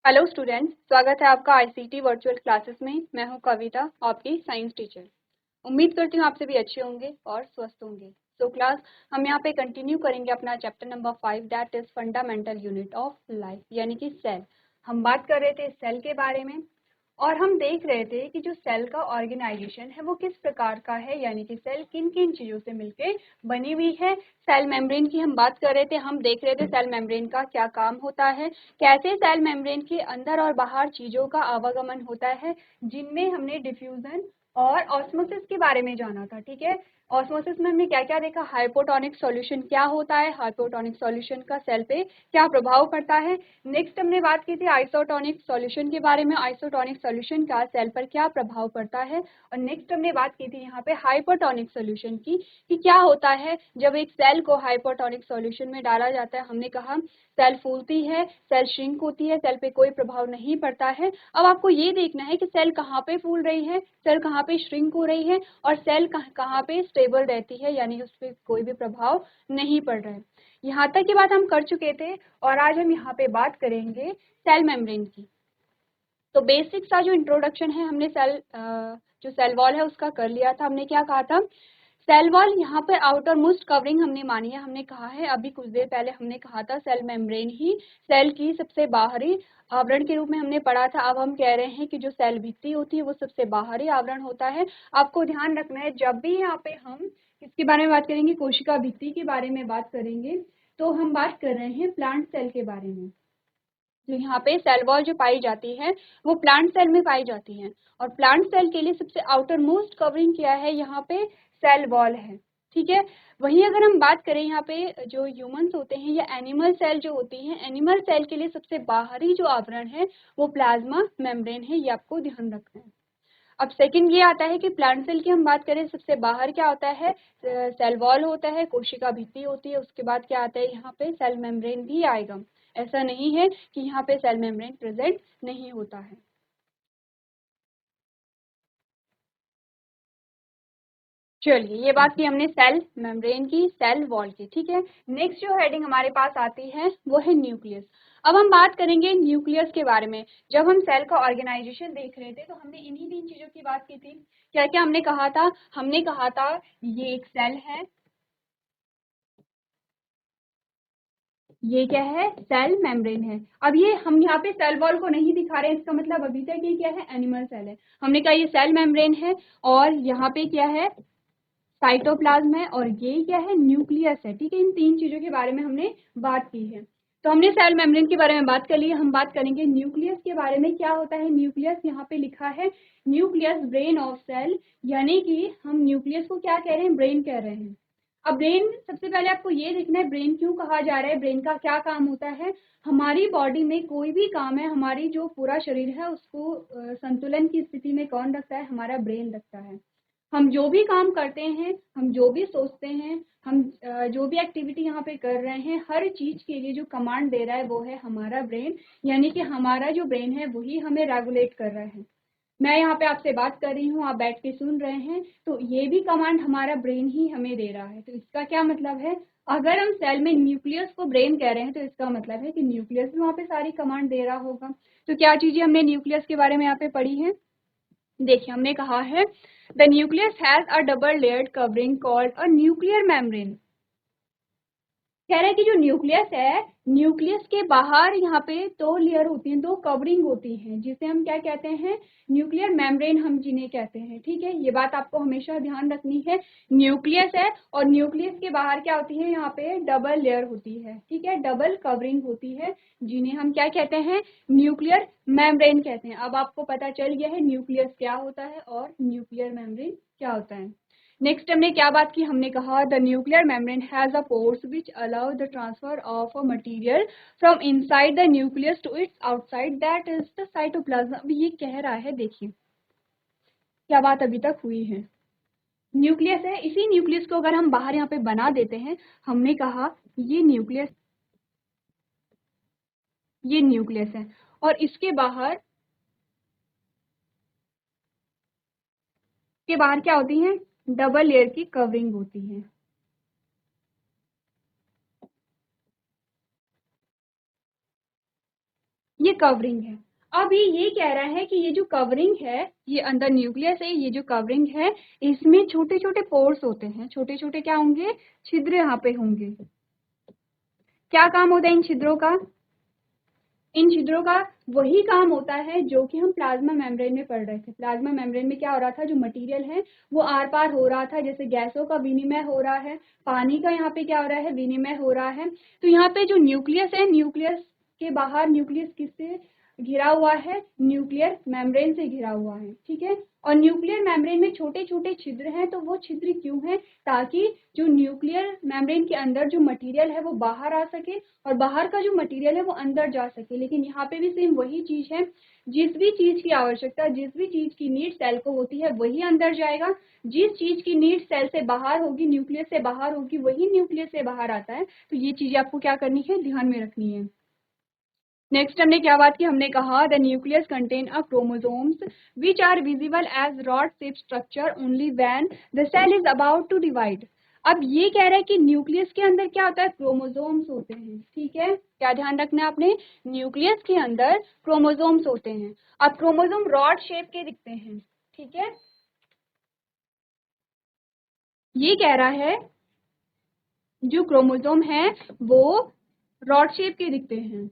Hello students, स्वागत है आपका आईसीटी वर्चुअल क्लासेस में। मैं हूं कविता, आपकी साइंस टीचर। उम्मीद करती हूं आप सभी अच्छे होंगे और स्वस्थ होंगे। सो क्लास हम यहां पे कंटिन्यू करेंगे अपना chapter number 5 that is fundamental unit of life यानी कि सेल। हम बात कर रहे थे सेल के बारे में और हम देख रहे थे कि जो सेल का ऑर्गेनाइजेशन है वो किस प्रकार का है, यानी कि सेल किन किन चीजों से मिलकर बनी हुई है। सेल मेम्ब्रेन की हम बात कर रहे थे, हम देख रहे थे सेल मेम्ब्रेन का क्या काम होता है, कैसे सेल मेम्ब्रेन के अंदर और बाहर चीजों का आवागमन होता है, जिनमें हमने डिफ्यूजन और ऑस्मोसिस के बारे में जाना था। ठीक है, ऑस्मोसिस में हमने क्या क्या देखा, हाइपोटोनिक सॉल्यूशन क्या होता है, हाइपोटोनिक सॉल्यूशन का सेल पे क्या प्रभाव पड़ता है। नेक्स्ट हमने बात की थी आइसोटोनिक सॉल्यूशन के बारे में, आइसोटोनिक सॉल्यूशन का सेल पर क्या प्रभाव पड़ता है। और नेक्स्ट हमने बात की थी यहाँ पे हाइपोटोनिक सॉल्यूशन की, कि क्या होता है जब एक सेल को हाइपोटोनिक सॉल्यूशन में डाला जाता है। हमने कहा सेल फूलती है, सेल श्रिंक होती है, सेल पे कोई प्रभाव नहीं पड़ता है। अब आपको ये देखना है कि सेल कहाँ पे फूल रही है, सेल कहाँ पे श्रिंक हो रही है और सेल कहाँ पे स्टेबल रहती है, यानी उस पर कोई भी प्रभाव नहीं पड़ रहा है। यहाँ तक की बात हम कर चुके थे और आज हम यहाँ पे बात करेंगे सेल मेम्ब्रेन की। तो बेसिक सा जो इंट्रोडक्शन है हमने जो सेल वॉल है उसका कर लिया था। हमने क्या कहा था, सेल वॉल यहाँ पे आउटर मोस्ट कवरिंग हमने मानी है। हमने कहा है अभी कुछ देर पहले हमने कहा था सेल मेम्ब्रेन ही सेल की सबसे बाहरी आवरण के रूप में हमने पढ़ा था। अब हम कह रहे हैं कि जो सेल भित्ति होती है वो सबसे बाहरी आवरण होता है। आपको ध्यान रखना है जब भी यहाँ पे हम किसके बारे में बात करेंगे, कोशिका भित्ति के बारे में बात करेंगे, तो हम बात कर रहे हैं प्लांट सेल के बारे में। तो यहाँ पे सेल वॉल जो पाई जाती है वो प्लांट सेल में पाई जाती है और प्लांट सेल के लिए सबसे आउटर मोस्ट कवरिंग क्या है, यहाँ पे सेल वॉल है। ठीक है, वहीं अगर हम बात करें यहाँ पे जो ह्यूमंस होते हैं या एनिमल सेल जो होती हैं, एनिमल सेल के लिए सबसे बाहरी जो आवरण है वो प्लाज्मा मेम्ब्रेन है, ये आपको ध्यान रखना है। अब सेकंड ये आता है कि प्लांट सेल की हम बात करें, सबसे बाहर क्या होता है, सेल वॉल होता है, कोशिका भित्ति होती है। उसके बाद क्या आता है, यहाँ पे सेल मेम्ब्रेन भी आएगा। ऐसा नहीं है कि यहाँ पे सेल मेम्ब्रेन प्रेजेंट नहीं होता है। चलिए, ये बात की हमने सेल मेम्ब्रेन की, सेल वॉल की। ठीक है, नेक्स्ट जो हेडिंग हमारे पास आती है वो है न्यूक्लियस। अब हम बात करेंगे न्यूक्लियस के बारे में। जब हम सेल का ऑर्गेनाइजेशन देख रहे थे तो हमने इन्हीं तीन चीजों की बात की थी। क्या क्या हमने कहा था, हमने कहा था ये एक सेल है, ये क्या है, सेल मेम्ब्रेन है। अब ये हम यहाँ पे सेल वॉल को नहीं दिखा रहे हैं, इसका मतलब अभी तक ये क्या है, एनिमल सेल है। हमने कहा ये सेल मेम्ब्रेन है और यहाँ पे क्या है, साइटोप्लाज्म है और ये क्या है, न्यूक्लियस है। ठीक है, इन तीन चीजों के बारे में हमने बात की है। तो हमने सेल मेम्ब्रेन के बारे में बात कर ली है। हम बात करेंगे न्यूक्लियस के बारे में। क्या होता है न्यूक्लियस, यहाँ पे लिखा है न्यूक्लियस ब्रेन ऑफ सेल, यानी कि हम न्यूक्लियस को क्या कह रहे हैं, ब्रेन कह रहे हैं। अब ब्रेन, सबसे पहले आपको ये देखना है ब्रेन क्यों कहा जा रहा है, ब्रेन का क्या काम होता है। हमारी बॉडी में कोई भी काम है, हमारी जो पूरा शरीर है उसको संतुलन की स्थिति में कौन रखता है, हमारा ब्रेन रखता है। हम जो भी काम करते हैं, हम जो भी सोचते हैं, हम जो भी एक्टिविटी यहाँ पे कर रहे हैं, हर चीज के लिए जो कमांड दे रहा है वो है हमारा ब्रेन, यानी कि हमारा जो ब्रेन है वही हमें रेगुलेट कर रहा है। मैं यहाँ पे आपसे बात कर रही हूँ, आप बैठ के सुन रहे हैं, तो ये भी कमांड हमारा ब्रेन ही हमें दे रहा है। तो इसका क्या मतलब है, अगर हम सेल में न्यूक्लियस को ब्रेन कह रहे हैं तो इसका मतलब है कि न्यूक्लियस भी वहाँ पे सारी कमांड दे रहा होगा। तो क्या चीजें हमने न्यूक्लियस के बारे में यहाँ पे पढ़ी है, देखिए हमने कहा है the nucleus has a double layered covering called a nuclear membrane. कह रहे हैं कि जो न्यूक्लियस है, न्यूक्लियस के बाहर यहाँ पे दो लेयर होती हैं, दो कवरिंग होती हैं, जिसे हम क्या कहते हैं, न्यूक्लियर मेम्ब्रेन हम जिन्हें कहते हैं। ठीक है, ये बात आपको हमेशा ध्यान रखनी है। न्यूक्लियस है और न्यूक्लियस के बाहर क्या होती है, यहाँ पे डबल लेयर होती है। ठीक है, डबल कवरिंग होती है, जिन्हें हम क्या कहते हैं, न्यूक्लियर मेम्ब्रेन कहते हैं। अब आपको पता चल गया है न्यूक्लियस क्या होता है और न्यूक्लियर मेम्ब्रेन क्या होता है। नेक्स्ट हमने क्या बात की, हमने कहा the nuclear membrane has a pores which allow the transfer of a material from inside the nucleus to its outside that is the cytoplasm. अब ये कह रहा है, देखिए क्या बात अभी तक हुई है, न्यूक्लियस है, इसी न्यूक्लियस को अगर हम बाहर यहाँ पे बना देते हैं, हमने कहा ये न्यूक्लियस, ये न्यूक्लियस है और इसके बाहर क्या होती है, डबल लेयर की कवरिंग होती है। ये कवरिंग है। अब ये कह रहा है कि ये जो कवरिंग है, ये अंदर न्यूक्लियस है, ये जो कवरिंग है इसमें छोटे छोटे पोर्स होते हैं, छोटे छोटे क्या होंगे, छिद्र यहाँ पे होंगे। क्या काम होता है इन छिद्रों का? इन छिद्रों का वही काम होता है जो कि हम प्लाज्मा मेम्ब्रेन में पढ़ रहे थे। प्लाज्मा मेम्ब्रेन में क्या हो रहा था, जो मटेरियल है वो आर पार हो रहा था, जैसे गैसों का विनिमय हो रहा है, पानी का यहाँ पे क्या हो रहा है, विनिमय हो रहा है। तो यहाँ पे जो न्यूक्लियस है, न्यूक्लियस के बाहर न्यूक्लियस किससे घिरा हुआ है, न्यूक्लियर मेम्ब्रेन से घिरा हुआ है, ठीक है। और न्यूक्लियर मेम्ब्रेन में छोटे छोटे छिद्र हैं, तो वो छिद्र क्यों हैं, ताकि जो न्यूक्लियर मेम्ब्रेन के अंदर जो मटेरियल है वो बाहर आ सके और बाहर का जो मटेरियल है वो अंदर जा सके। लेकिन यहाँ पे भी सेम वही चीज है, जिस भी चीज की आवश्यकता, जिस भी चीज की नीड सेल को होती है वही अंदर जाएगा, जिस चीज की नीड सेल से बाहर होगी, न्यूक्लियस से बाहर होगी, वही न्यूक्लियस से बाहर आता है। तो ये चीजें आपको क्या करनी है, ध्यान में रखनी है। नेक्स्ट हमने क्या बात की, हमने कहा the nucleus contain a chromosomes which are visible as rod shape structure only when the cell is about to divide. अब ये कह रहा है कि न्यूक्लियस के अंदर क्या होता है, क्रोमोसोम्स होते हैं, ठीक है। क्या ध्यान रखना है आपने, न्यूक्लियस के अंदर क्रोमोसोम्स होते हैं। अब क्रोमोसोम रॉड शेप के दिखते हैं, ठीक है। ये कह रहा है जो क्रोमोसोम है वो रॉड शेप के दिखते हैं।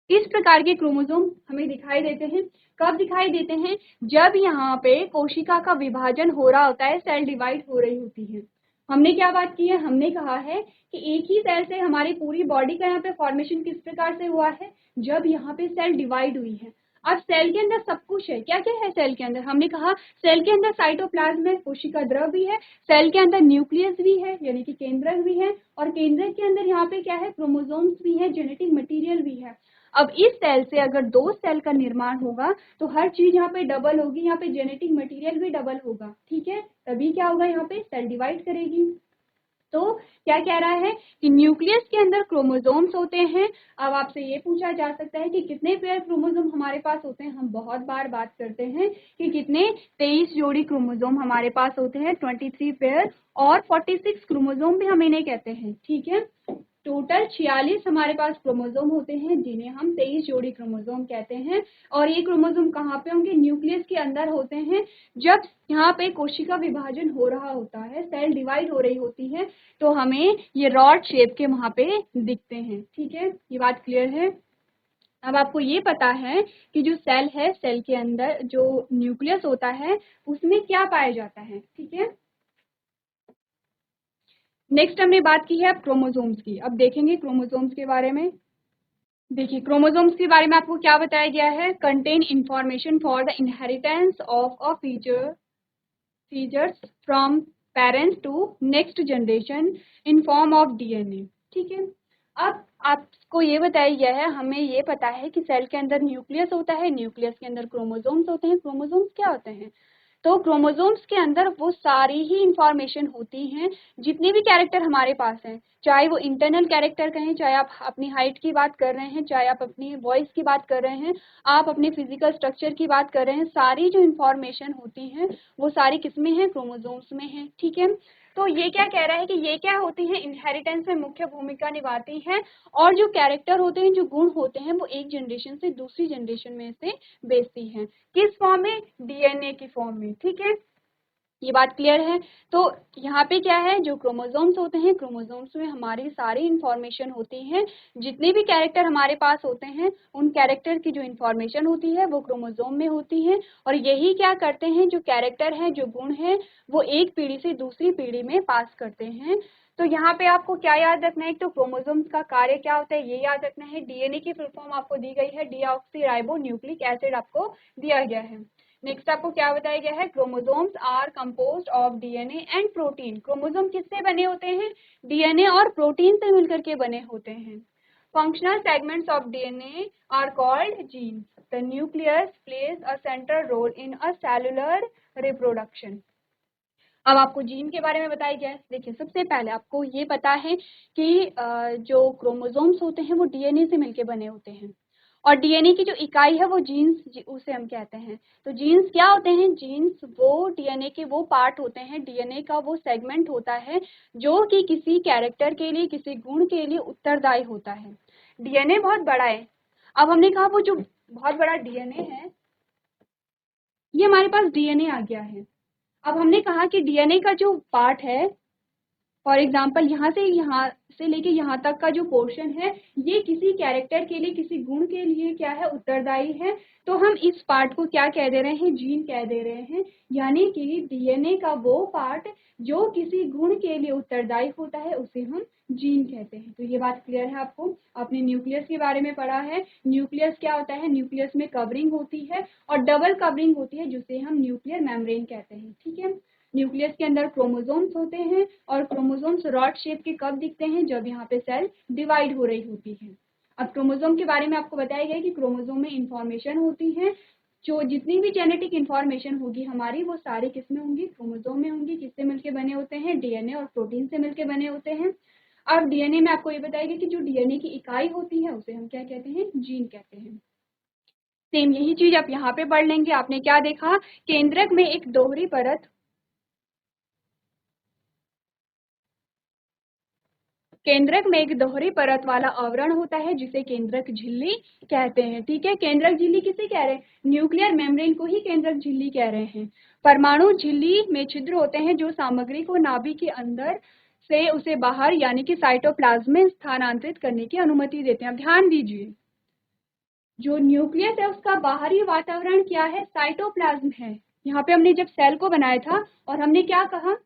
इस प्रकार के क्रोमोसोम हमें दिखाई देते हैं। कब दिखाई देते हैं, जब यहाँ पे कोशिका का विभाजन हो रहा होता है, सेल डिवाइड हो रही होती है। हमने क्या बात की है, हमने कहा है कि एक ही सेल से हमारी पूरी बॉडी का यहाँ पे फॉर्मेशन किस प्रकार से हुआ है, जब यहाँ पे सेल डिवाइड हुई है। अब सेल के अंदर सब कुछ है, क्या क्या है सेल के अंदर, हमने कहा सेल के अंदर साइटोप्लाज्म है, कोशिका द्रव भी है, सेल के अंदर न्यूक्लियस भी है यानी कि केंद्रक भी है, और केंद्रक के अंदर यहाँ पे क्या है, क्रोमोसोम्स भी है, जेनेटिक मटीरियल भी है। अब इस सेल से अगर दो सेल का निर्माण होगा तो हर चीज यहाँ पे डबल होगी, यहाँ पे जेनेटिक मटेरियल भी डबल होगा, ठीक है। तभी क्या होगा, यहाँ पे सेल डिवाइड करेगी। तो क्या कह रहा है कि न्यूक्लियस के अंदर क्रोमोसोम्स होते हैं। अब आपसे ये पूछा जा सकता है कि कितने पेयर क्रोमोसोम हमारे पास होते हैं। हम बहुत बार बात करते हैं कि कितने 23 जोड़ी क्रोमोसोम हमारे पास होते हैं, 23 पेयर, और 46 क्रोमोसोम भी हम इन्हें कहते हैं, ठीक है। टोटल 46 हमारे पास क्रोमोसोम होते हैं, जिन्हें हम 23 जोड़ी क्रोमोसोम कहते हैं। और ये क्रोमोसोम कहाँ पे होंगे, न्यूक्लियस के अंदर होते हैं। जब यहाँ पे कोशिका विभाजन हो रहा होता है, सेल डिवाइड हो रही होती है, तो हमें ये रॉड शेप के वहां पे दिखते हैं, ठीक है। ये बात क्लियर है। अब आपको ये पता है कि जो सेल है, सेल के अंदर जो न्यूक्लियस होता है उसमें क्या पाया जाता है, ठीक है। नेक्स्ट हमने बात की है अब क्रोमोसोम्स की। अब देखेंगे क्रोमोसोम्स के बारे में। देखिए क्रोमोसोम्स के बारे में आपको क्या बताया गया है, contain information for the inheritance of a features from parents to next generation in form of DNA, ठीक है। अब आपको ये बताया गया है, हमें ये पता है कि सेल के अंदर न्यूक्लियस होता है, न्यूक्लियस के अंदर क्रोमोसोम्स होते हैं। क्रोमोसोम्स क्या होते हैं, तो क्रोमोसोम्स के अंदर वो सारी ही इंफॉर्मेशन होती हैं, जितने भी कैरेक्टर हमारे पास हैं, चाहे वो इंटरनल कैरेक्टर कहें, चाहे आप अपनी हाइट की बात कर रहे हैं, चाहे आप अपनी वॉइस की बात कर रहे हैं, आप अपने फिजिकल स्ट्रक्चर की बात कर रहे हैं, सारी जो इंफॉर्मेशन होती हैं वो सारी किसमें है, क्रोमोसोम्स में है, ठीक है। तो ये क्या कह रहा है कि ये क्या होती हैं, इनहेरिटेंस में मुख्य भूमिका निभाती हैं, और जो कैरेक्टर होते हैं, जो गुण होते हैं, वो एक जनरेशन से दूसरी जनरेशन में से भेजती हैं। किस फॉर्म में, डीएनए की फॉर्म में, ठीक है। ये बात क्लियर है। तो यहाँ पे क्या है, जो क्रोमोसोम्स होते हैं, क्रोमोसोम्स में हमारी सारी इंफॉर्मेशन होती है, जितने भी कैरेक्टर हमारे पास होते हैं उन कैरेक्टर की जो इंफॉर्मेशन होती है वो क्रोमोसोम में होती है। और यही क्या करते हैं, जो कैरेक्टर है, जो गुण है, वो एक पीढ़ी से दूसरी पीढ़ी में पास करते हैं। तो यहाँ पे आपको क्या याद रखना है, तो क्रोमोसोम्स का कार्य क्या होता है ये याद रखना है। डीएनए की फुल फॉर्म आपको दी गई है, डीऑक्सी न्यूक्लिक एसिड आपको दिया गया है। नेक्स्ट आपको क्या बताया गया है, chromosomes are composed of DNA and protein. Chromosome किससे बने होते हैं, डीएनए और प्रोटीन से मिलकर के बने होते हैं। Functional segments of DNA are called genes. The nucleus plays a central role in a cellular reproduction. अब आपको जीन के बारे में बताया गया है। देखिए सबसे पहले आपको ये पता है कि जो क्रोमोसोम्स होते हैं वो डीएनए से मिलकर बने होते हैं, और डीएनए की जो इकाई है वो जीन्स उसे हम कहते हैं। तो जीन्स क्या होते हैं? जीन्स वो डीएनए के वो पार्ट होते हैं, डीएनए का वो सेगमेंट होता है जो कि किसी कैरेक्टर के लिए, किसी गुण के लिए उत्तरदायी होता है। डीएनए बहुत बड़ा है। अब हमने कहा वो जो बहुत बड़ा डीएनए है, ये हमारे पास डीएनए आ गया है। अब हमने कहा कि डीएनए का जो पार्ट है, फॉर एग्जाम्पल यहाँ से लेके यहाँ तक का जो पोर्शन है, ये किसी कैरेक्टर के लिए, किसी गुण के लिए क्या है? उत्तरदायी है। तो हम इस पार्ट को क्या कह दे रहे हैं? जीन कह दे रहे हैं। यानी कि डीएनए का वो पार्ट जो किसी गुण के लिए उत्तरदायी होता है उसे हम जीन कहते हैं। तो ये बात क्लियर है आपको? आपने न्यूक्लियस के बारे में पढ़ा है। न्यूक्लियस क्या होता है? न्यूक्लियस में कवरिंग होती है और डबल कवरिंग होती है जिसे हम न्यूक्लियर मेम्ब्रेन कहते हैं। ठीक है। न्यूक्लियस के अंदर क्रोमोसोम्स होते हैं और क्रोमोसोम्स रॉड शेप के कब दिखते हैं? जब यहाँ पे सेल डिवाइड हो रही होती है। अब क्रोमोसोम के बारे में आपको बताया गया है कि क्रोमोसोम में इंफॉर्मेशन होती है, जो जितनी भी जेनेटिक इंफॉर्मेशन होगी हमारी, वो सारी किस में होंगी? क्रोमोसोम में होंगी। किससे मिलकर बने होते हैं? डीएनए और प्रोटीन से मिलकर बने होते हैं। अब डीएनए में आपको ये बताया गया कि जो डीएनए की इकाई होती है उसे हम क्या कहते हैं? जीन कहते हैं। सेम यही चीज आप यहाँ पे पढ़ लेंगे। आपने क्या देखा? केंद्रक में एक दोहरी परत, केंद्रक में एक दोहरी परत वाला आवरण होता है जिसे केंद्रक झिल्ली कहते हैं। ठीक है। केंद्रक झिल्ली किसे कह रहे हैं? न्यूक्लियर मेम्ब्रेन को ही केंद्रक झिल्ली कह रहे हैं। परमाणु झिल्ली में छिद्र होते हैं जो सामग्री को नाभिक के अंदर से उसे बाहर यानी कि साइटोप्लाज्म में स्थानांतरित करने की अनुमति देते हैं। अब ध्यान दीजिए, जो न्यूक्लियस है उसका बाहरी वातावरण क्या है? साइटोप्लाज्म है। यहाँ पे हमने जब सेल को बनाया था और हमने क्या कहा?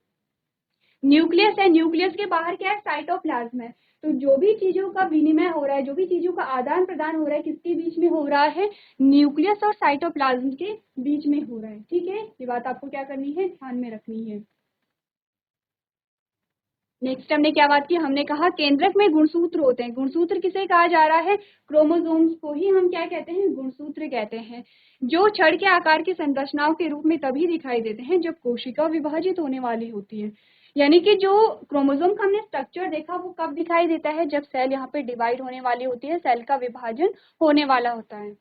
न्यूक्लियस है। न्यूक्लियस के बाहर क्या है? साइटोप्लाज्म है। तो जो भी चीजों का विनिमय हो रहा है, जो भी चीजों का आदान प्रदान हो रहा है, किसके बीच में हो रहा है? न्यूक्लियस और साइटोप्लाज्म के बीच में हो रहा है। ठीक है। ये बात आपको क्या करनी है? ध्यान में रखनी है। नेक्स्ट हमने क्या बात की? हमने कहा केंद्रक में गुणसूत्र होते हैं। गुणसूत्र किसे कहा जा रहा है? क्रोमोसोम्स को ही हम क्या कहते हैं? गुणसूत्र कहते हैं, जो छड़ के आकार की संरचनाओं के रूप में तभी दिखाई देते हैं जब कोशिका विभाजित होने वाली होती है। यानी कि जो क्रोमोसोम का हमने स्ट्रक्चर देखा वो कब दिखाई देता है? जब सेल यहाँ पे डिवाइड होने वाली होती है, सेल का विभाजन होने वाला होता है।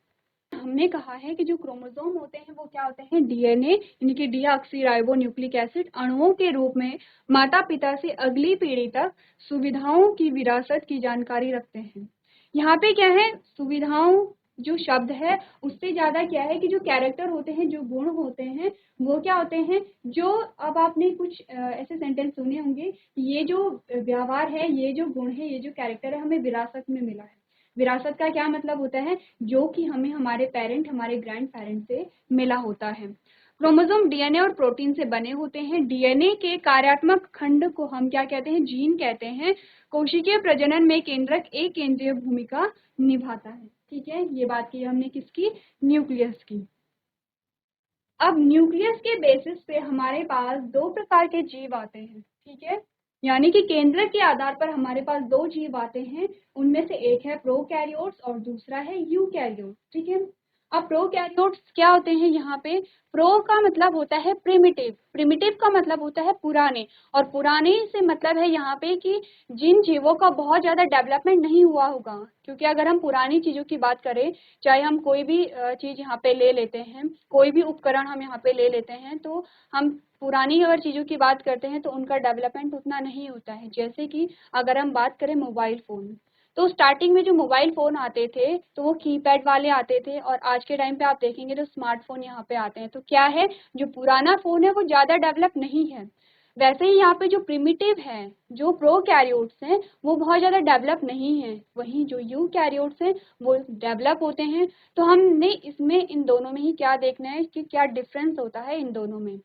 हमने कहा है कि जो क्रोमोसोम होते हैं वो क्या होते हैं? डीएनए यानी कि डीऑक्सीराइबोन्यूक्लिक एसिड अणुओं के रूप में माता पिता से अगली पीढ़ी तक सुविधाओं की विरासत की जानकारी रखते हैं। यहाँ पे क्या है? सुविधाओं जो शब्द है उससे ज्यादा क्या है कि जो कैरेक्टर होते हैं, जो गुण होते हैं, वो क्या होते हैं? जो अब आपने कुछ ऐसे सेंटेंस सुने होंगे, ये जो व्यवहार है, ये जो गुण है, ये जो कैरेक्टर है, हमें विरासत में मिला है। विरासत का क्या मतलब होता है? जो कि हमें हमारे पेरेंट, हमारे ग्रैंड पेरेंट से मिला होता है। क्रोमोसोम डीएनए और प्रोटीन से बने होते हैं। डीएनए के कार्यात्मक खंड को हम क्या कहते हैं? जीन कहते हैं। कोशिकीय प्रजनन में केंद्रक एक केंद्रीय भूमिका निभाता है। ठीक है। ये बात की हमने किसकी? न्यूक्लियस की। अब न्यूक्लियस के बेसिस पे हमारे पास दो प्रकार के जीव आते हैं। ठीक है। यानी कि केंद्रक के आधार पर हमारे पास दो जीव आते हैं। उनमें से एक है प्रोकैरियोट्स और दूसरा है यूकैरियोट्स। ठीक है। अब प्रोकैरियोट्स क्या होते हैं? यहाँ पे प्रो का मतलब होता है प्रिमिटिव, प्रिमिटिव का मतलब होता है पुराने, और पुराने से मतलब है यहाँ पे कि जिन जीवों का बहुत ज्यादा डेवलपमेंट नहीं हुआ होगा। क्योंकि अगर हम पुरानी चीजों की बात करें, चाहे हम कोई भी चीज यहाँ पे ले लेते हैं, कोई भी उपकरण हम यहाँ पे ले लेते हैं, तो हम पुरानी अगर चीजों की बात करते हैं तो उनका डेवलपमेंट उतना नहीं होता है। जैसे कि अगर हम बात करें मोबाइल फोन, तो स्टार्टिंग में जो मोबाइल फोन आते थे तो वो कीपैड वाले आते थे, और आज के टाइम पे आप देखेंगे तो स्मार्टफोन यहाँ पे आते हैं। तो क्या है? जो पुराना फोन है वो ज्यादा डेवलप नहीं है। वैसे ही यहाँ पे जो प्रिमिटिव है, जो प्रोकैरियोट्स हैं, वो बहुत ज्यादा डेवलप नहीं है। वहीं जो यूकैरियोट्स हैं वो डेवलप होते हैं। तो हमने इसमें इन दोनों में ही क्या देखना है कि क्या डिफरेंस होता है इन दोनों में।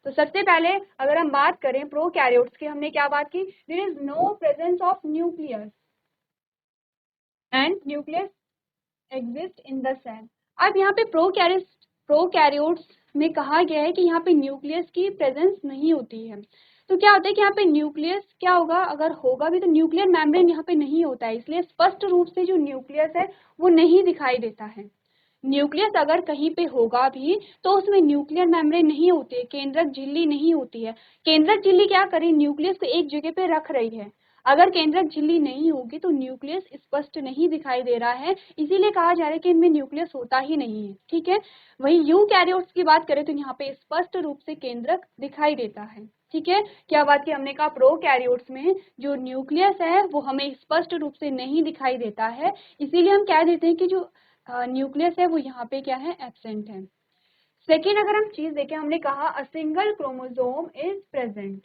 तो सबसे पहले अगर हम बात करें प्रोकैरियोट्स की, हमने क्या बात की? There is no presence of nucleus and nucleus exist in the cell. अब यहाँ पे प्रोकैरियोट्स में कहा गया है कि यहाँ पे न्यूक्लियस की प्रेजेंस नहीं होती है। तो क्या होता है कि यहाँ पे न्यूक्लियस क्या होगा? अगर होगा भी तो न्यूक्लियर मेम्ब्रेन यहाँ पे नहीं होता है, इसलिए स्पष्ट रूप से जो न्यूक्लियस है वो नहीं दिखाई देता है। न्यूक्लियस अगर कहीं पे होगा भी तो उसमें न्यूक्लियर मेम्ब्रेन नहीं होती है, केंद्रक झिल्ली नहीं होती है। केंद्रक झिल्ली क्या करे? न्यूक्लियस को एक जगह पे रख रही है। अगर केंद्रक झिल्ली नहीं होगी तो न्यूक्लियस स्पष्ट नहीं दिखाई दे रहा है, इसीलिए कहा जा रहा है कि इनमें न्यूक्लियस होता ही नहीं है। ठीक है, वहीं यूकैरियोट्स की बात करें तो यहाँ पे स्पष्ट रूप से केंद्रक दिखाई देता है। ठीक है, क्या बात की हमने कहा प्रोकैरियोट्स में जो न्यूक्लियस है वो हमें स्पष्ट रूप से नहीं दिखाई देता है, इसीलिए हम कह देते हैं कि जो न्यूक्लियस है वो यहाँ पे क्या है, एब्सेंट है। सेकेंड अगर हम चीज देखें, हमने कहा a single chromosome is present,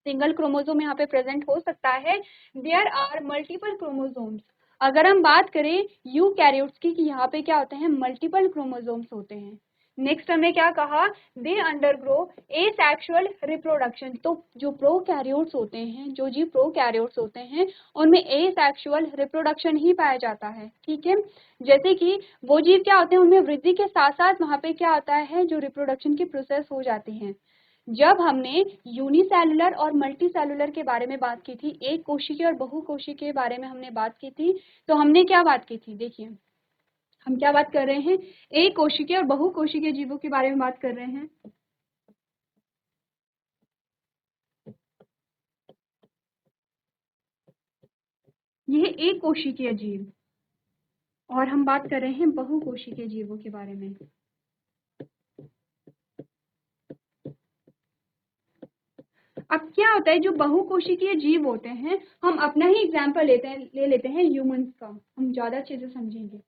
single chromosome यहाँ पे प्रेजेंट हो सकता है। देयर आर मल्टीपल क्रोमोसोम्स, अगर हम बात करें यूकैरियोट्स की कि यहाँ पे क्या होते हैं, मल्टीपल क्रोमोसोम्स होते हैं। नेक्स्ट हमने क्या कहा, दे अंडरग्रो एसेक्सुअल रिप्रोडक्शन, तो जो प्रोकैरियोट्स होते हैं, जो जीव प्रोकैरियोट्स होते हैं उनमें एसेक्सुअल रिप्रोडक्शन ही पाया जाता है। ठीक है, जैसे कि वो जीव क्या होते हैं, उनमें वृद्धि के साथ साथ वहाँ पे क्या होता है, जो रिप्रोडक्शन की प्रोसेस हो जाती है। जब हमने यूनिसेलुलर और मल्टीसेलुलर के बारे में बात की थी, एक कोशिकीय और बहुकोशिकीय के बारे में हमने बात की थी, तो हमने क्या बात की थी, देखिए हम क्या बात कर रहे हैं, एक कोशिकीय और बहुकोशिकीय जीवों के बारे में बात कर रहे हैं। यह एक कोशिकीय जीव, और हम बात कर रहे हैं बहुकोशिकीय जीवों के बारे में। अब क्या होता है, जो बहुकोशिकीय जीव होते हैं, हम अपना ही एग्जाम्पल ले लेते हैं ह्यूमंस का, हम ज्यादा अच्छे से समझेंगे।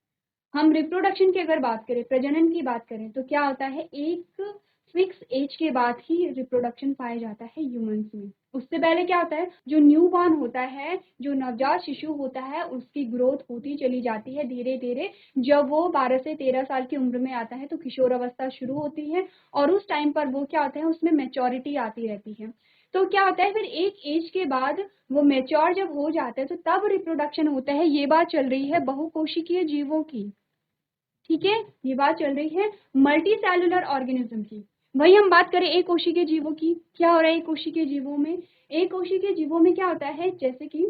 हम रिप्रोडक्शन की अगर बात करें, प्रजनन की बात करें, तो क्या होता है, एक फिक्स एज के बाद ही रिप्रोडक्शन पाया जाता है ह्यूमंस में। उससे पहले क्या होता है, जो न्यूबॉर्न होता है, जो नवजात शिशु होता है, उसकी ग्रोथ होती चली जाती है धीरे धीरे। जब वो 12 से 13 साल की उम्र में आता है तो किशोर अवस्था शुरू होती है, और उस टाइम पर वो क्या होता है, उसमें मैच्योरिटी आती रहती है। तो क्या होता है, फिर एक एज के बाद वो मैच्योर जब हो जाता है तो तब रिप्रोडक्शन होता है। ये बात चल रही है बहुकोशिकीय जीवों की। ठीक है, ये बात चल रही है मल्टी सेलुलर ऑर्गेनिज्म की। वही हम बात करें एक कोशिकीय जीवों की, क्या हो रहा है एक कोशिकीय जीवों में, एक कोशिकीय जीवों में क्या होता है, जैसे कि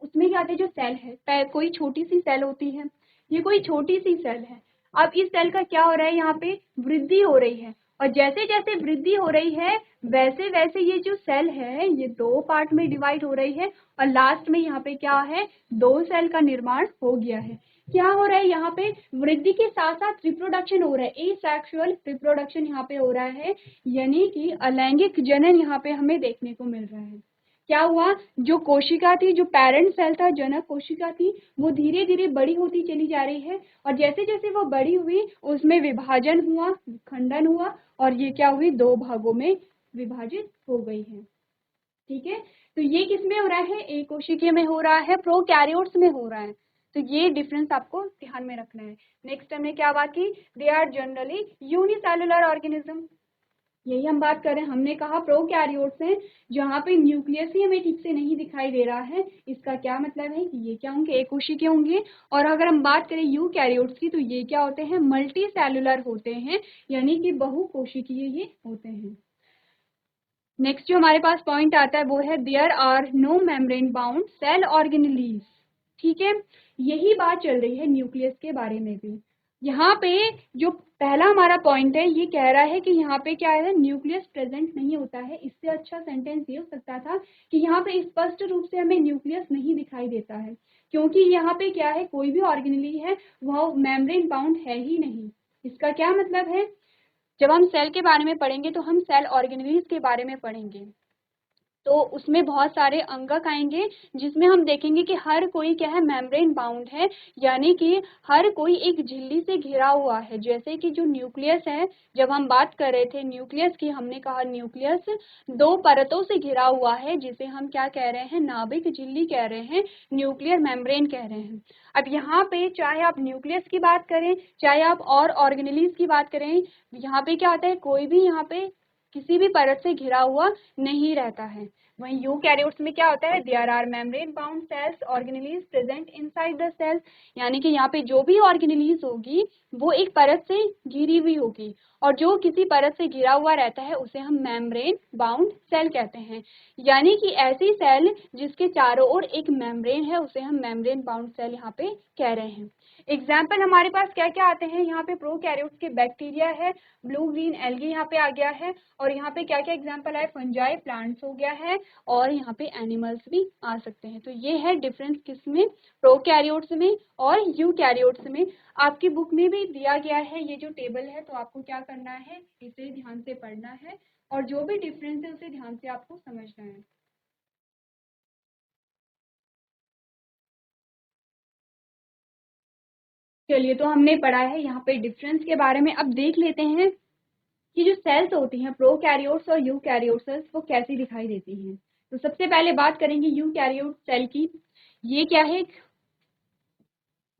उसमें क्या होता है, जो सेल है, कोई छोटी सी सेल होती है, ये कोई छोटी सी सेल है। अब इस सेल का क्या हो रहा है, यहाँ पे वृद्धि हो रही है, और जैसे जैसे वृद्धि हो रही है वैसे वैसे ये जो सेल है ये दो पार्ट में डिवाइड हो रही है, और लास्ट में यहाँ पे क्या है, दो सेल का निर्माण हो गया है। क्या हो रहा है, यहाँ पे वृद्धि के साथ साथ रिप्रोडक्शन हो रहा है, एसेक्सुअल रिप्रोडक्शन यहाँ पे हो रहा है, यानी कि अलैंगिक जनन यहाँ पे हमें देखने को मिल रहा है। क्या हुआ, जो कोशिका थी, जो पेरेंट सेल था, जनक कोशिका थी, वो धीरे धीरे बड़ी होती चली जा रही है, और जैसे जैसे वो बड़ी हुई उसमें विभाजन हुआ, खंडन हुआ, और ये क्या हुई, दो भागों में विभाजित हो गई है। ठीक है, तो ये किस में हो रहा है, एक कोशिकीय में हो रहा है, प्रोकैरियोट्स में हो रहा है। तो ये डिफरेंस आपको ध्यान में रखना है। नेक्स्ट हमने क्या बात की, they are generally unicellular organism, यही हम बात कर रहे हैं। हमने कहा प्रोकैरियोट्स हैं जहाँ पे न्यूक्लियस ही हमें ठीक से नहीं दिखाई दे रहा है, इसका क्या मतलब है कि ये क्या होंगे, एक कोशिकीय होंगे। और अगर हम बात करें यूकैरियोट्स की तो ये क्या होते हैं, मल्टी सेलुलर होते हैं, यानी कि बहुकोशिकीय ये होते हैं। नेक्स्ट जो हमारे पास पॉइंट आता है वो है there are no membrane bound cell organelles. ठीक है, यही बात चल रही है न्यूक्लियस के बारे में भी। यहाँ पे जो पहला हमारा पॉइंट है ये कह रहा है कि यहाँ पे क्या है, न्यूक्लियस प्रेजेंट नहीं होता है। इससे अच्छा सेंटेंस ये हो सकता था कि यहाँ पे स्पष्ट रूप से हमें न्यूक्लियस नहीं दिखाई देता है, क्योंकि यहाँ पे क्या है, कोई भी ऑर्गेनेली है वह मेम्ब्रेन बाउंड है ही नहीं। इसका क्या मतलब है, जब हम सेल के बारे में पढ़ेंगे तो हम सेल ऑर्गेनेल्स के बारे में पढ़ेंगे, तो उसमें बहुत सारे अंगक आएंगे जिसमें हम देखेंगे कि हर कोई क्या है, मेम्ब्रेन बाउंड है, यानी कि हर कोई एक झिल्ली से घिरा हुआ है। जैसे कि जो न्यूक्लियस है, जब हम बात कर रहे थे न्यूक्लियस की, हमने कहा न्यूक्लियस दो परतों से घिरा हुआ है, जिसे हम क्या कह रहे हैं, नाभिक झिल्ली कह रहे हैं, न्यूक्लियर मेम्ब्रेन कह रहे हैं। अब यहाँ पे चाहे आप न्यूक्लियस की बात करें, चाहे आप और ऑर्गेनेल्स की बात करें, यहाँ पे क्या होता है, कोई भी यहाँ पे किसी भी परत से घिरा हुआ नहीं रहता है। वहीं यूकैरियोट्स में क्या होता है, there are membrane bound cells organelles present inside the cell, यानी कि यहाँ पे जो भी ऑर्गेनेल्स होगी वो एक परत से घिरी हुई होगी, और जो किसी परत से घिरा हुआ रहता है उसे हम मेम्ब्रेन बाउंड सेल कहते हैं। यानी कि ऐसी सेल जिसके चारों ओर एक मेम्ब्रेन है उसे हम मेम्ब्रेन बाउंड सेल यहाँ पे कह रहे हैं। एग्जाम्पल हमारे पास क्या क्या आते हैं, यहाँ पे प्रोकैरियोट्स के बैक्टीरिया है, ब्लू ग्रीन एल्गी यहाँ पे आ गया है, और यहाँ पे क्या क्या एग्जाम्पल है, फंजाई, प्लांट्स हो गया है, और यहाँ पे एनिमल्स भी आ सकते हैं। तो ये है डिफरेंस किसमें, प्रोकैरियोट्स में और यूकैरियोट्स में। आपकी बुक में भी दिया गया है ये जो टेबल है, तो आपको क्या करना है, इसे ध्यान से पढ़ना है और जो भी डिफरेंस है उसे ध्यान से आपको समझना है। चलिए, तो हमने पढ़ा है यहाँ पे डिफरेंस के बारे में। अब देख लेते हैं कि जो सेल्स होती हैं प्रोकैरियोट्स और यूकैरियोट्स वो कैसी दिखाई देती हैं। तो सबसे पहले बात करेंगे यूकैरियोट सेल की। ये क्या है,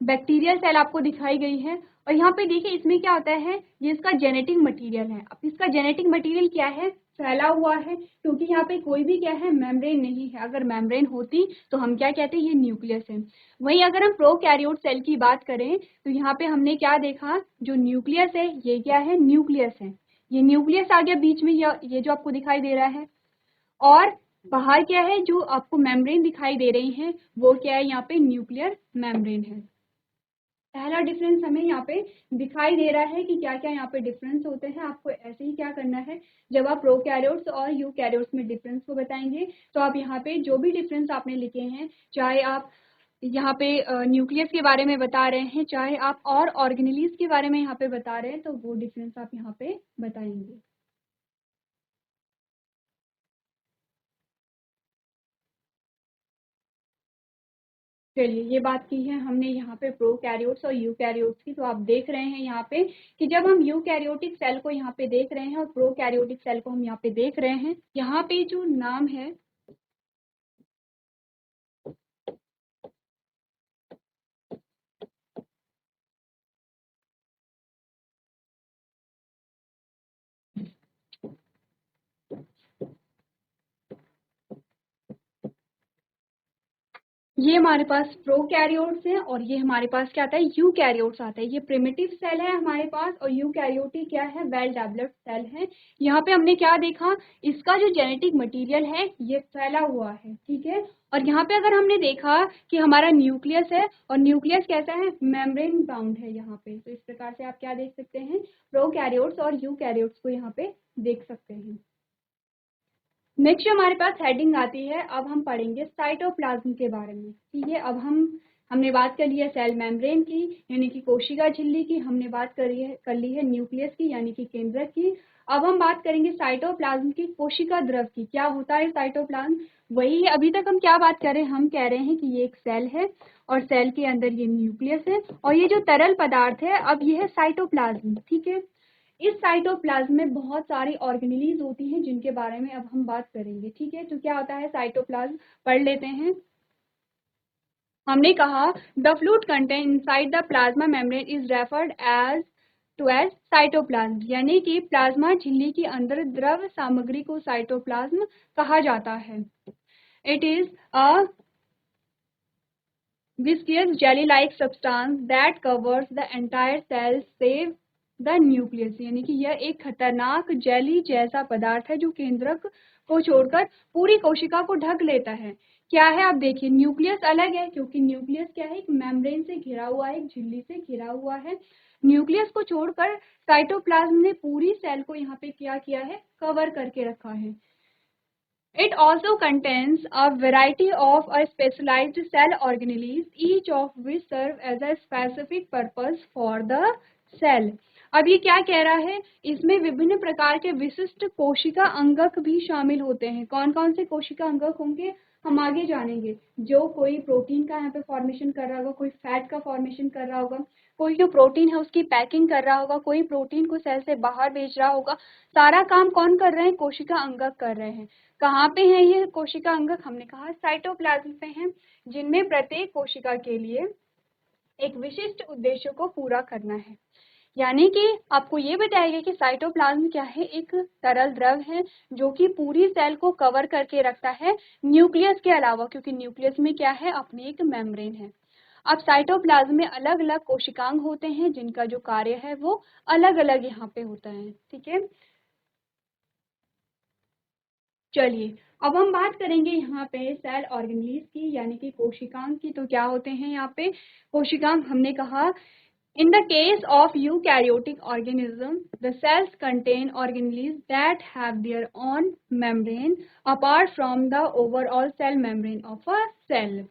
बैक्टीरियल सेल आपको दिखाई गई है, और यहाँ पे देखिए इसमें क्या होता है, ये इसका जेनेटिक मटेरियल है। अब इसका जेनेटिक मटेरियल क्या है, फैला हुआ है, क्योंकि यहाँ पे कोई भी क्या है, मेम्ब्रेन नहीं है। अगर मेम्ब्रेन होती तो हम क्या कहते हैं, ये न्यूक्लियस है। वहीं अगर हम प्रोकैरियोट सेल की बात करें तो यहाँ पे हमने क्या देखा, जो न्यूक्लियस है ये क्या है, न्यूक्लियस है। ये न्यूक्लियस आ गया बीच में, ये जो आपको दिखाई दे रहा है, और बाहर क्या है, जो आपको मेम्ब्रेन दिखाई दे रही है वो क्या है, यहाँ पे न्यूक्लियर मेम्ब्रेन है। पहला डिफरेंस हमें यहाँ पे दिखाई दे रहा है कि क्या क्या यहाँ पे डिफरेंस होते हैं। आपको ऐसे ही क्या करना है, जब आप प्रोकैरियोट्स और यूकैरियोट्स में डिफरेंस को बताएंगे तो आप यहाँ पे जो भी डिफरेंस आपने लिखे हैं, चाहे आप यहाँ पे न्यूक्लियस के बारे में बता रहे हैं, चाहे आप और ऑर्गेनेलिज के बारे में यहाँ पे बता रहे हैं, तो वो डिफरेंस आप यहाँ पे बताएंगे। चलिए, ये बात की है हमने यहाँ पे प्रोकैरियोट्स और यूकैरियोट्स की। तो आप देख रहे हैं यहाँ पे कि जब हम यूकैरियोटिक सेल को यहाँ पे देख रहे हैं और प्रोकैरियोटिक सेल को हम यहाँ पे देख रहे हैं, यहाँ पे जो नाम है, ये हमारे पास प्रोकैरियोट्स हैं और ये हमारे पास क्या आता है, यूकैरियोट्स आता है। ये प्रिमिटिव सेल है हमारे पास, और यूकैरियोटी क्या है, वेल डेवलप्ड सेल है। यहाँ पे हमने क्या देखा, इसका जो जेनेटिक मटेरियल है ये फैला हुआ है, ठीक है। और यहाँ पे अगर हमने देखा कि हमारा न्यूक्लियस है, और न्यूक्लियस कैसा है, मेम्ब्रेन बाउंड है यहाँ पे। तो इस प्रकार से आप क्या देख सकते हैं, प्रोकैरियोट्स और यूकैरियोट्स को यहाँ पे देख सकते हैं। नेक्स्ट हमारे पास हेडिंग आती है, अब हम पढ़ेंगे साइटोप्लाज्म के बारे में, ठीक है। अब हमने बात कर ली है सेल मेम्ब्रेन की, यानी कि कोशिका झिल्ली की, हमने बात कर ली है न्यूक्लियस की यानी कि केंद्रक की। अब हम बात करेंगे साइटोप्लाज्म की, कोशिका द्रव की। क्या होता है साइटोप्लाज्म, वही है अभी तक हम क्या बात कर रहे हैं, हम कह रहे हैं कि ये एक सेल है और सेल के अंदर ये न्यूक्लियस है, और ये जो तरल पदार्थ है अब ये है साइटोप्लाज्म, ठीक है। इस साइटोप्लाज्म में बहुत सारी ऑर्गेनेलीज होती हैं जिनके बारे में अब हम बात करेंगे, ठीक है। तो क्या होता है साइटोप्लाज्म, पढ़ लेते हैं। हमने कहा the fluid content inside the plasma membrane is referred as to as cytoplasm, यानी कि प्लाज्मा झिल्ली के अंदर द्रव सामग्री को साइटोप्लाज्म कहा जाता है। It is a viscous jelly-like substance that covers the entire cell save the nucleus, यानी कि यह एक खतरनाक जेली जैसा पदार्थ है जो केंद्रक को छोड़कर पूरी कोशिका को ढक लेता है। क्या है, आप देखिए न्यूक्लियस अलग है, क्योंकि न्यूक्लियस क्या है, एक मेम्ब्रेन से घिरा हुआ है, एक झिल्ली से घिरा हुआ है। न्यूक्लियस को छोड़कर साइटोप्लाज्म ने पूरी सेल को यहाँ पे क्या किया है, कवर करके रखा है। It also contains a variety of a specialized cell organelles, each of which serve as a specific purpose for the cell. अब ये क्या कह रहा है, इसमें विभिन्न प्रकार के विशिष्ट कोशिका अंगक भी शामिल होते हैं। कौन कौन से कोशिका अंगक होंगे हम आगे जानेंगे। जो कोई प्रोटीन का यहाँ पे फॉर्मेशन कर रहा होगा, कोई फैट का फॉर्मेशन कर रहा होगा, कोई जो प्रोटीन है उसकी पैकिंग कर रहा होगा, कोई प्रोटीन को सेल से बाहर भेज रहा होगा, सारा काम कौन कर रहे हैं, कोशिका अंगक कर रहे हैं। कहाँ पे है ये कोशिका अंगक, हमने कहा साइटोप्लाज्म पे हैं, जिनमें प्रत्येक कोशिका के लिए एक विशिष्ट उद्देश्य को पूरा करना है। यानी कि आपको ये बताएगा कि साइटोप्लाज्म क्या है, एक तरल द्रव है जो कि पूरी सेल को कवर करके रखता है न्यूक्लियस के अलावा, क्योंकि न्यूक्लियस में क्या है, अपनी एक मेम्ब्रेन है। अब साइटोप्लाज्म में अलग अलग कोशिकांग होते हैं जिनका जो कार्य है वो अलग अलग यहाँ पे होता है, ठीक है। चलिए, अब हम बात करेंगे यहाँ पे सेल ऑर्गेनेल्स की, यानी कि कोशिकांग की। तो क्या होते हैं यहाँ पे कोशिकांग? हमने कहा in the case of eukaryotic organism, the cells contain organelles that have their own membrane apart from the overall cell membrane of a cell.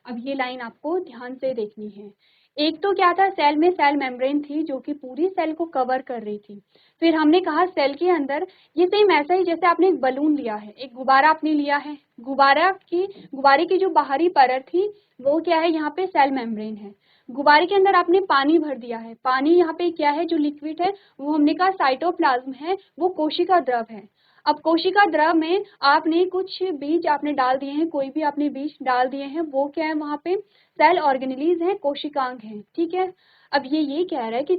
अब ये लाइन आपको ध्यान से देखनी है। एक तो क्या था, सेल में सेल मेम्ब्रेन थी जो कि पूरी सेल को कवर कर रही थी। फिर हमने कहा सेल के अंदर ये सेम ऐसा ही जैसे आपने एक बलून लिया है, एक गुब्बारा आपने लिया है, गुब्बारे की जो बाहरी परत थी वो क्या है, यहाँ पे सेल मेम्ब्रेन है। गुब्बारे के अंदर आपने पानी भर दिया है, पानी यहाँ पे क्या है, जो लिक्विड है वो हमने कहा साइटोप्लाज्म है, वो कोशिका द्रव है। अब कोशिका द्रव में आपने कुछ बीज आपने डाल दिए हैं, कोई भी आपने बीज डाल दिए हैं, वो क्या है वहाँ पे सेल ऑर्गेनेल्स हैं, कोशिकांग हैं, ठीक है। अब ये कह रहा है कि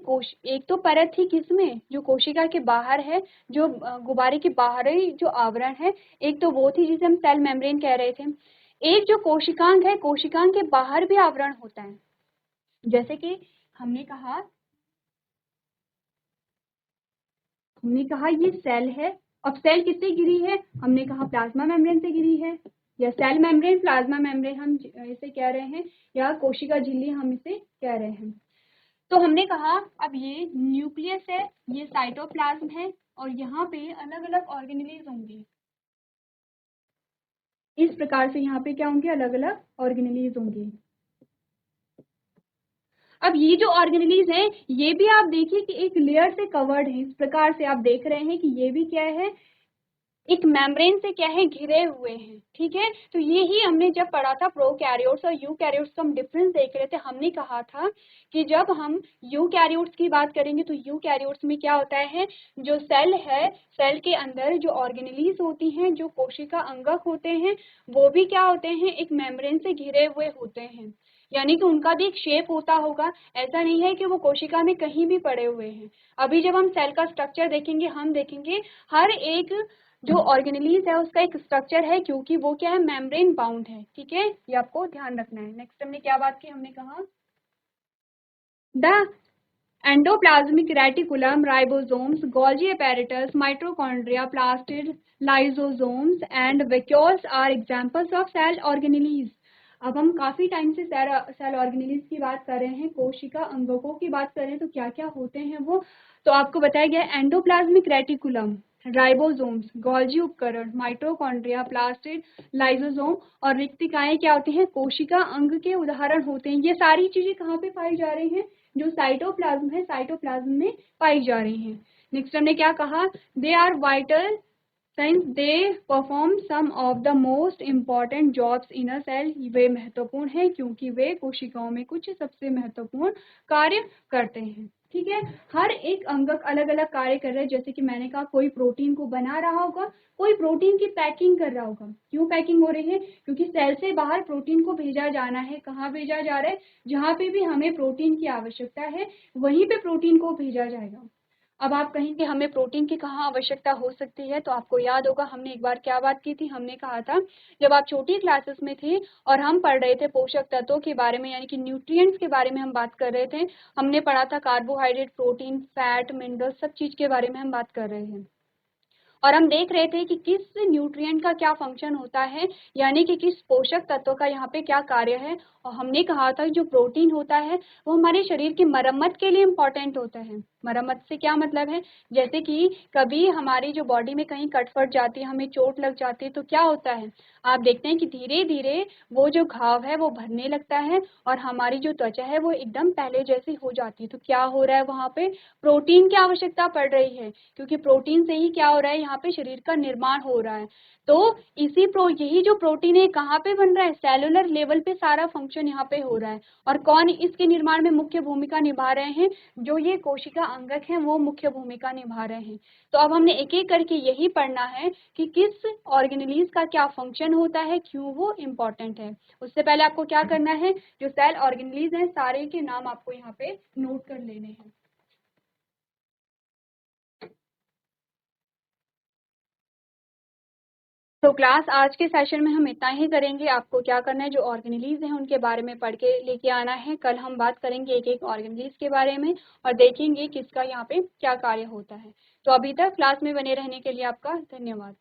एक तो परत थी किसमें, जो कोशिका के बाहर है, जो गुब्बारे के बाहरी जो आवरण है, एक तो वो थी जिसे हम सेल मेम्ब्रेन कह रहे थे। एक जो कोशिकांग है, कोशिकांग के बाहर भी आवरण होता है, जैसे कि हमने कहा ये सेल है। अब सेल किससे गिरी है, हमने कहा प्लाज्मा मेम्ब्रेन से गिरी है, या सेल मेम्ब्रेन प्लाज्मा मेम्ब्रेन हम इसे कह रहे हैं, या कोशिका झिल्ली हम इसे कह रहे हैं। तो हमने कहा अब ये न्यूक्लियस है, ये साइटोप्लाज्म है, और यहाँ पे अलग अलग ऑर्गेनेल्स होंगे। इस प्रकार से यहाँ पे क्या होंगे, अलग अलग ऑर्गेनेल्स होंगे। अब ये जो ऑर्गेनेल्स हैं ये भी आप देखिए कि एक लेयर से कवर्ड है। इस प्रकार से आप देख रहे हैं कि ये भी क्या है, एक मेम्ब्रेन से क्या है, घिरे हुए हैं, ठीक है। तो ये ही हमने जब पढ़ा था प्रोकैरियोट्स और यूकैरियोट्स का हम डिफरेंस देख रहे थे। हमने कहा था कि जब हम यूकैरियोट्स की बात करेंगे तो यूकैरियोट्स में क्या होता है, जो सेल है, सेल के अंदर जो ऑर्गेनेल्स होती हैं, जो कोशिका अंगक होते हैं, वो भी क्या होते हैं, एक मेम्ब्रेन से घिरे हुए होते हैं, यानी कि उनका भी एक शेप होता होगा। ऐसा नहीं है कि वो कोशिका में कहीं भी पड़े हुए हैं। अभी जब हम सेल का स्ट्रक्चर देखेंगे, हम देखेंगे हर एक जो ऑर्गेनेल्स है उसका एक स्ट्रक्चर है, क्योंकि वो क्या है, मेम्ब्रेन बाउंड है, ठीक है। ये आपको ध्यान रखना है। नेक्स्ट हमने क्या बात की, हमने कहा the endoplasmic reticulum, ribosomes, Golgi apparatus, mitochondria, plastid, lysosomes and vacuoles are examples of cell organelles. अब हम काफी टाइम से सेल ऑर्गेनेल्स की बात कर रहे हैं, कोशिका अंगकों की बात कर रहे हैं, तो क्या क्या होते हैं वो तो आपको बताया गया। एंडोप्लाज्मिक रेटिकुलम, राइबोसोम्स, गोल्गी उपकरण, माइटोकॉन्ड्रिया, प्लास्टिड, लाइसोसोम और रिक्तिकाएं क्या होती हैं, कोशिका अंग के उदाहरण होते हैं। ये सारी चीजें कहाँ पे पाई जा रही हैं, जो साइटोप्लाज्म है, साइटोप्लाज्म में पाई जा रही हैं। नेक्स्ट हमने क्या कहा, they are vital since they perform some of the most important jobs in a cell. वे महत्वपूर्ण हैं क्योंकि वे कोशिकाओं में कुछ सबसे महत्वपूर्ण कार्य करते हैं, ठीक है। हर एक अंगक अलग अलग कार्य कर रहे हैं। जैसे कि मैंने कहा, कोई प्रोटीन को बना रहा होगा, कोई प्रोटीन की पैकिंग कर रहा होगा। क्यों पैकिंग हो रही है, क्योंकि सेल से बाहर प्रोटीन को भेजा जाना है। कहाँ भेजा जा रहा है, जहाँ पे भी हमें प्रोटीन की आवश्यकता है वहीं पे प्रोटीन को भेजा जाएगा। अब आप कहेंगे हमें प्रोटीन की कहाँ आवश्यकता हो सकती है, तो आपको याद होगा हमने एक बार क्या बात की थी। हमने कहा था जब आप छोटी क्लासेस में थे और हम पढ़ रहे थे पोषक तत्वों के बारे में, यानी कि न्यूट्रिएंट्स के बारे में हम बात कर रहे थे। हमने पढ़ा था कार्बोहाइड्रेट, प्रोटीन, फैट, मिनरल, सब चीज के बारे में हम बात कर रहे हैं। और हम देख रहे थे कि किस न्यूट्रिएंट का क्या फंक्शन होता है, यानी कि किस पोषक तत्व का यहाँ पे क्या कार्य है। और हमने कहा था जो प्रोटीन होता है वो हमारे शरीर की मरम्मत के लिए इम्पोर्टेंट होता है। मरम्मत से क्या मतलब है, जैसे कि कभी हमारी जो बॉडी में कहीं कटफट जाती है, हमें चोट लग जाती है, तो क्या होता है, आप देखते हैं कि धीरे धीरे वो जो घाव है वो भरने लगता है और हमारी जो त्वचा है वो एकदम पहले जैसी हो जाती है। तो क्या हो रहा है, वहाँ पे प्रोटीन की आवश्यकता पड़ रही है, क्योंकि प्रोटीन से ही क्या हो रहा है, यहाँ पे शरीर का निर्माण हो रहा है। तो यही जो प्रोटीन है कहाँ पे बन रहा है, सेलुलर लेवल पे सारा फंक्शन यहाँ पे हो रहा है। और कौन इसके निर्माण में मुख्य भूमिका निभा रहे हैं, जो ये कोशिका अंगक हैं वो मुख्य भूमिका निभा रहे हैं। तो अब हमने एक एक करके यही पढ़ना है कि किस ऑर्गेनेल्स का क्या फंक्शन होता है, क्यों वो इम्पोर्टेंट है। उससे पहले आपको क्या करना है, जो सेल ऑर्गेनेल्स हैं सारे के नाम आपको यहाँ पे नोट कर लेने हैं। तो क्लास आज के सेशन में हम इतना ही करेंगे। आपको क्या करना है, जो ऑर्गेनेल्स हैं उनके बारे में पढ़ के लेके आना है। कल हम बात करेंगे एक एक ऑर्गेनेल्स के बारे में और देखेंगे किसका यहाँ पे क्या कार्य होता है। तो अभी तक क्लास में बने रहने के लिए आपका धन्यवाद।